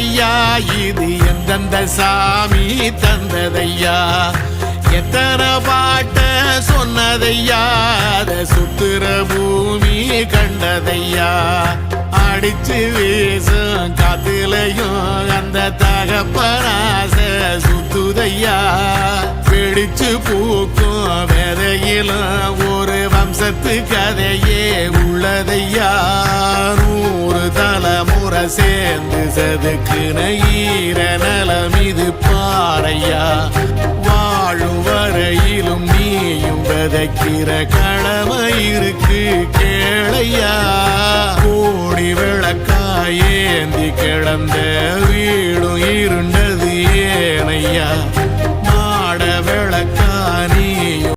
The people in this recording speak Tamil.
வந்ததையா இது எந்தெந்த சாமி தந்ததையா எத்தனை பாட்ட சொன்னதையா அத சுத்துற பூமி கண்டதையா அடிச்சு வீசும் காத்துலையும் அந்த தகப்பனாச சுத்துதையா பிடிச்சு பூக்கும் விதையிலும் ஒரு வம்சத்து கதையே உள்ளதையா 100 தலைமுறை சேர்ந்து செதுக்குன ஈர நலம் இது பாறையா வாழும் வரையிலும் நீயும் விதைக்கிற கடமை இருக்கு கேளையா கோடி விளக்காயேந்தி கிடந்த வீடும் இருண்டது ஏனையா மாட விளக்கா